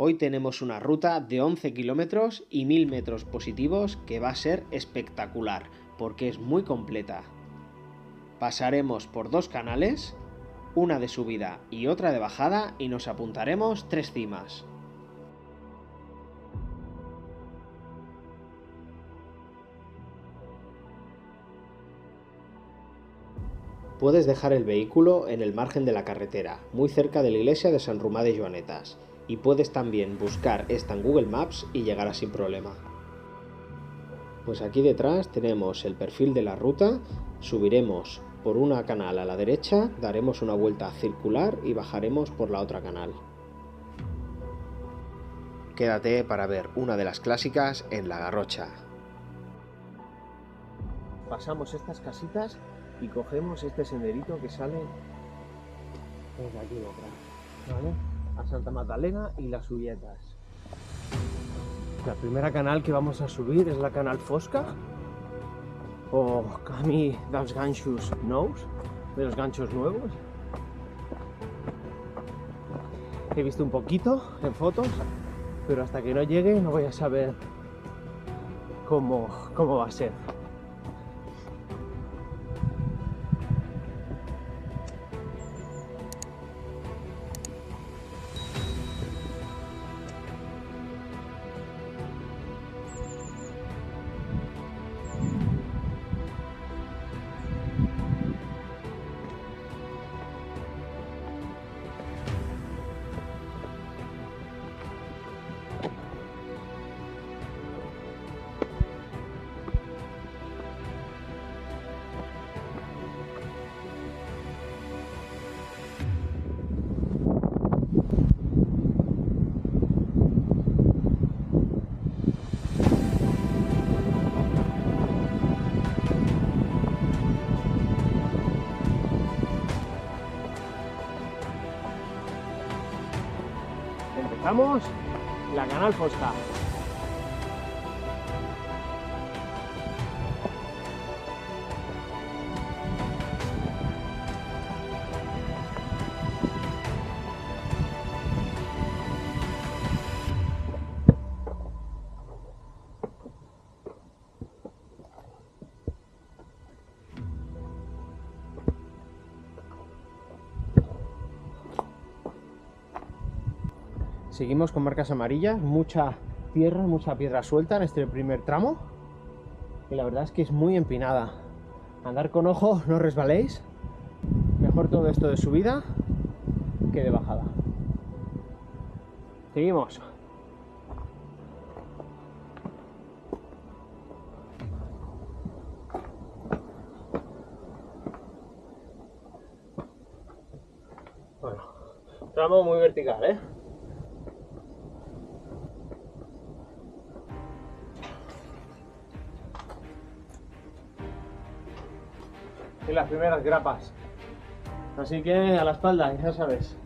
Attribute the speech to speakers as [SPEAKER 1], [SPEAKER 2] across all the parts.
[SPEAKER 1] Hoy tenemos una ruta de 11 kilómetros y 1000 metros positivos que va a ser espectacular, porque es muy completa. Pasaremos por 2 canales, una de subida y otra de bajada, y nos apuntaremos 3 cimas. Puedes dejar el vehículo en el margen de la carretera, muy cerca de la iglesia de Sant Romà de Joanetas, y puedes también buscar esta en Google Maps y llegarás sin problema. Pues aquí detrás tenemos el perfil de la ruta, subiremos por una canal a la derecha, daremos una vuelta circular y bajaremos por la otra canal. Quédate para ver una de las clásicas en La Garrocha. Pasamos estas casitas y cogemos este senderito que sale desde aquí detrás, ¿vale? A Santa Magdalena y las Ulletas. La primera canal que vamos a subir es la canal Fosca, o Camí dels Ganxos Nous, de los ganchos nuevos. He visto un poquito en fotos, pero hasta que no llegue no voy a saber cómo va a ser. Empezamos la canal Fosca. Seguimos con marcas amarillas, mucha tierra, mucha piedra suelta en este primer tramo, y la verdad es que es muy empinada. Andar con ojo, no resbaléis. Mejor todo esto de subida que de bajada. Seguimos. Bueno, tramo muy vertical, ¿eh? Y las primeras grapas, así que a la espalda, ya sabes.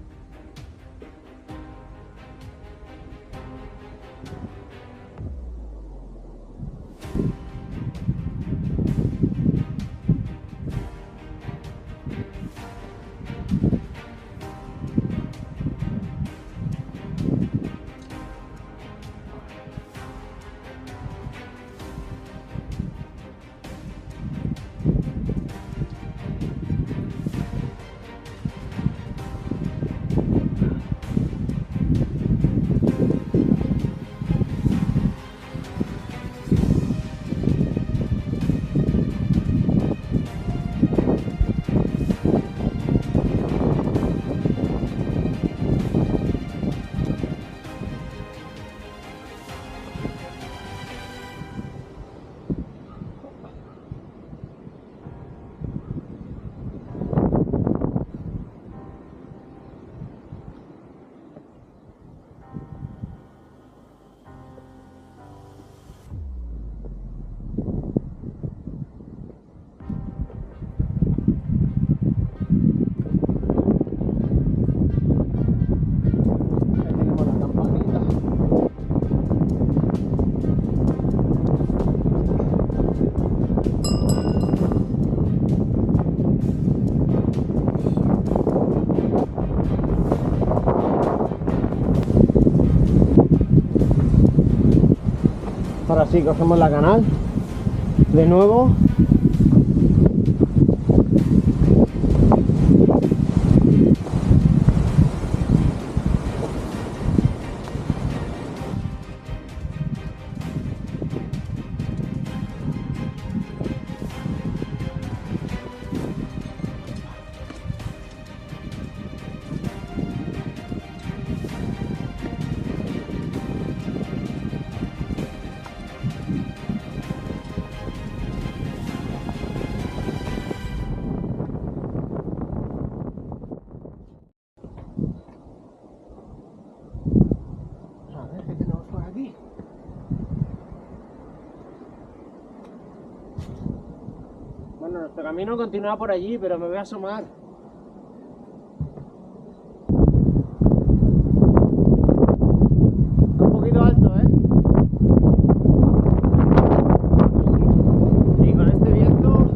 [SPEAKER 2] Ahora sí, cogemos la canal de nuevo. Bueno, nuestro camino continúa por allí, pero me voy a asomar. Un poquito alto, ¿eh? Y con este viento...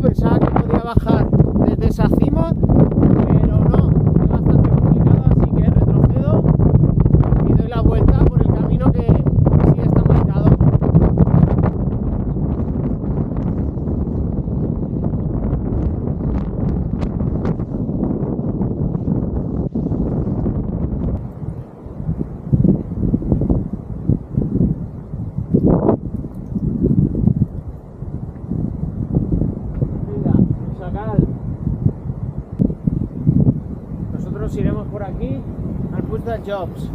[SPEAKER 2] Pensaba que podía bajar desde esa cima, pero no, es bastante complicado, así que retrocedo y doy la vuelta por el camino que sí está marcado. Nosotros iremos por aquí al Puig dels Jocs.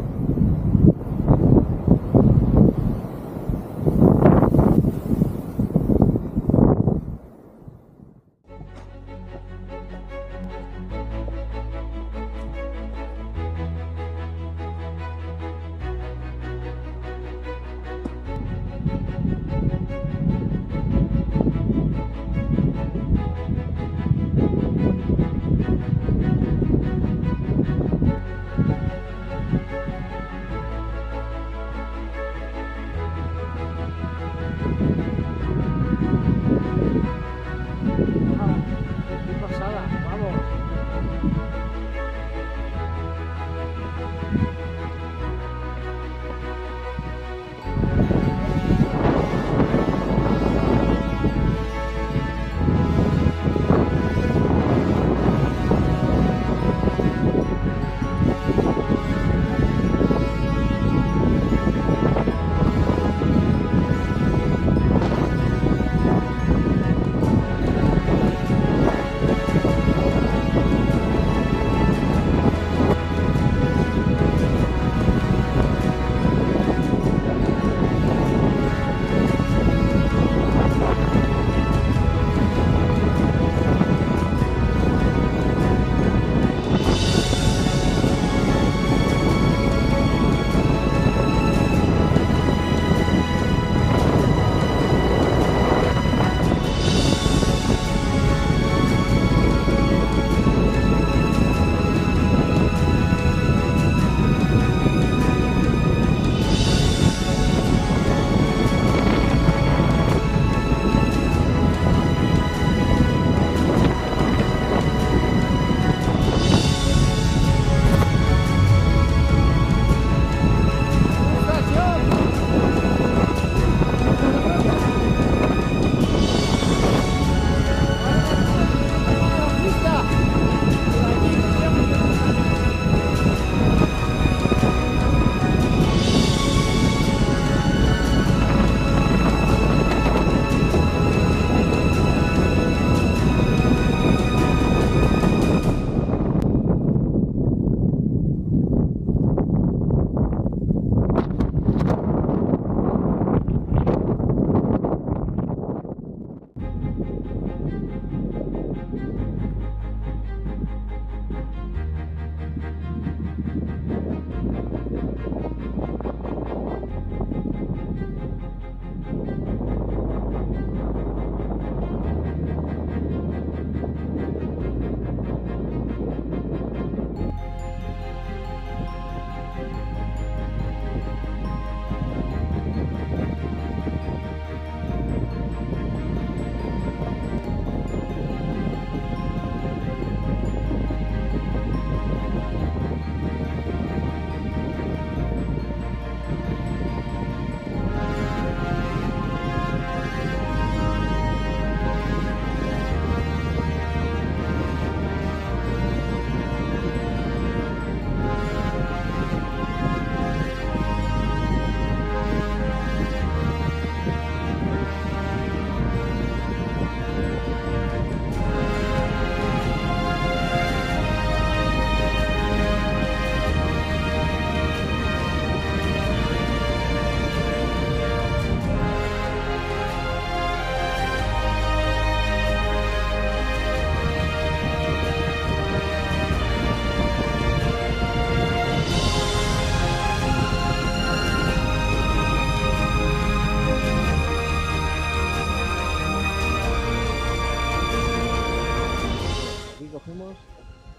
[SPEAKER 2] cogemos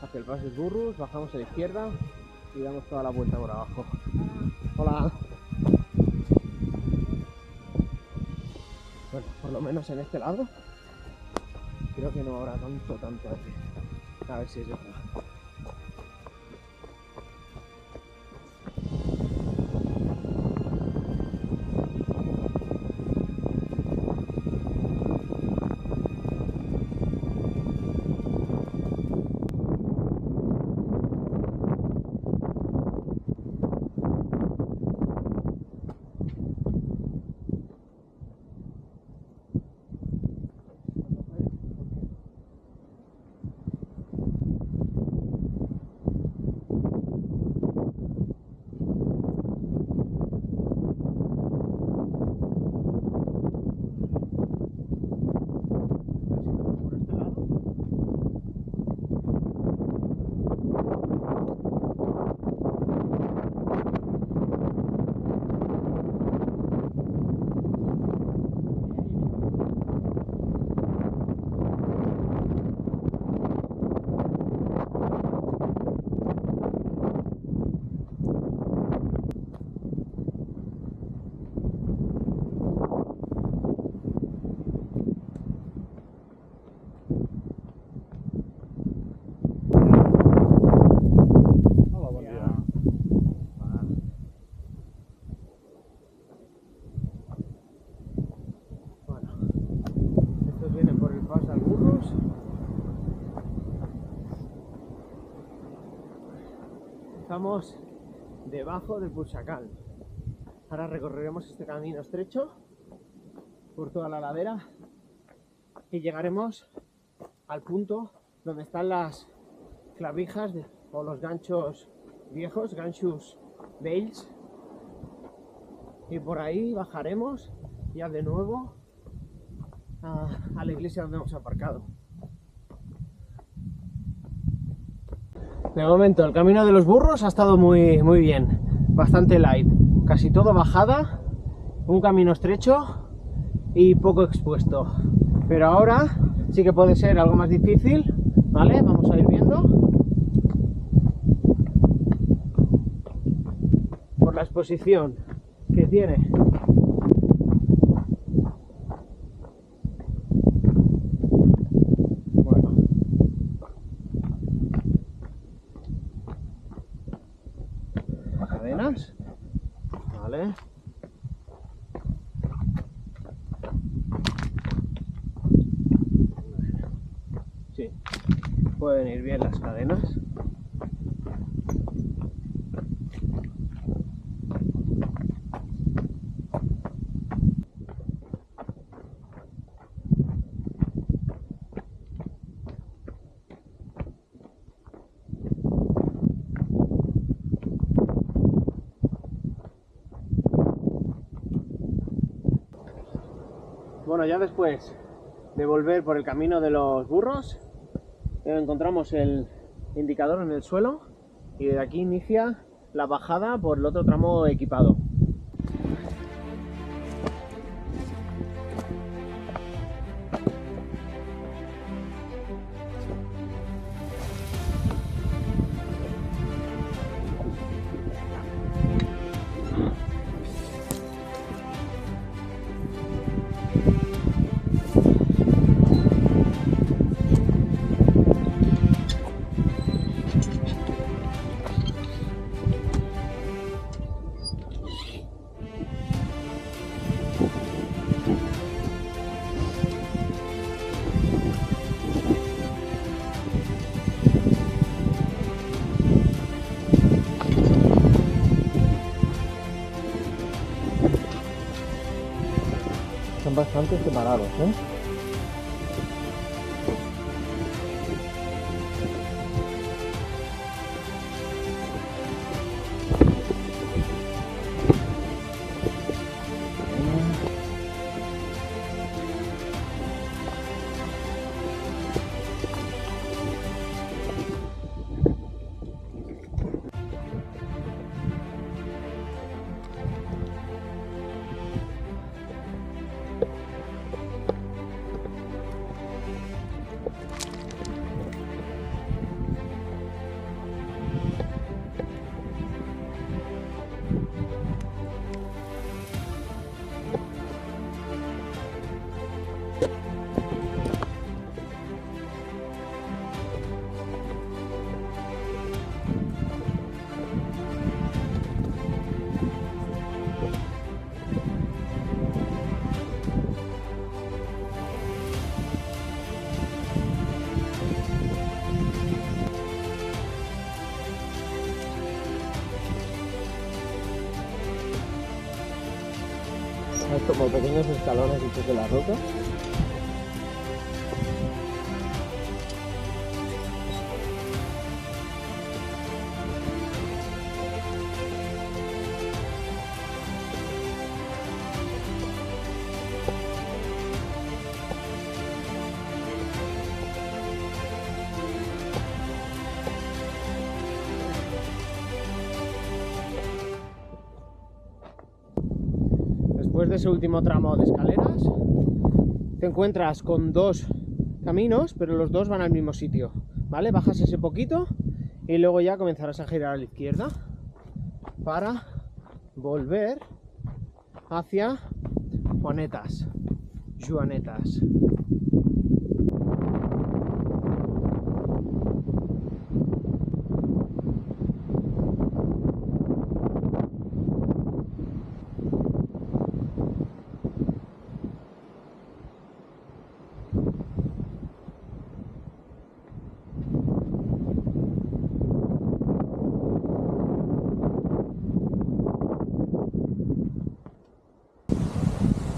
[SPEAKER 2] hacia el Pas del Burrus, bajamos a la izquierda y damos toda la vuelta por abajo. Hola. Bueno, por lo menos en este lado creo que no habrá tanto a ver si es verdad. Estamos debajo del Puigcercall. Ahora recorreremos este camino estrecho por toda la ladera y llegaremos al punto donde están las clavijas o los ganchos viejos, ganchos vells, y por ahí bajaremos ya de nuevo a la iglesia donde hemos aparcado. De momento el camino de los burros ha estado muy bien, bastante light, casi todo bajada, un camino estrecho y poco expuesto, pero ahora sí que puede ser algo más difícil, ¿vale? Vamos a ir viendo por la exposición que tiene. Cadenas, vale. Sí, pueden ir bien las cadenas. Bueno, ya después de volver por el camino de los burros, encontramos el indicador en el suelo y de aquí inicia la bajada por el otro tramo equipado. Son bastante separados, ¿eh? Es como pequeños escalones hechos de la roca. Después de ese último tramo de escaleras, te encuentras con dos caminos, pero los dos van al mismo sitio, ¿vale? Bajas ese poquito y luego ya comenzarás a girar a la izquierda para volver hacia Joanetas.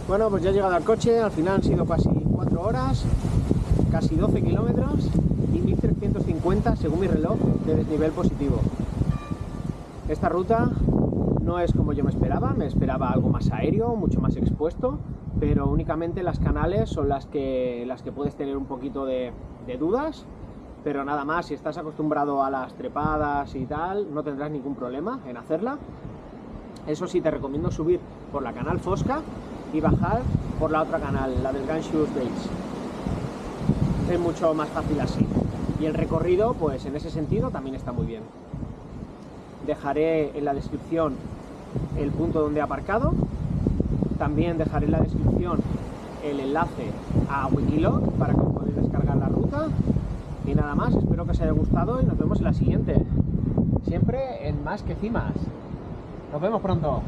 [SPEAKER 2] Bueno, pues ya he llegado al coche, al final han sido casi 4 horas, casi 12 kilómetros y 1350 según mi reloj de desnivel positivo. Esta ruta no es como yo me esperaba algo más aéreo, mucho más expuesto, pero únicamente las canales son las que puedes tener un poquito de dudas, pero nada más. Si estás acostumbrado a las trepadas y tal, no tendrás ningún problema en hacerla. Eso sí, te recomiendo subir por la canal Fosca y bajar por la otra canal, la del Ganshus Base. Es mucho más fácil así. Y el recorrido, pues en ese sentido, también está muy bien. Dejaré en la descripción el punto donde he aparcado. También dejaré en la descripción el enlace a Wikiloc para que os podáis descargar la ruta. Y nada más, espero que os haya gustado y nos vemos en la siguiente. Siempre en Más que Cimas. Nos vemos pronto.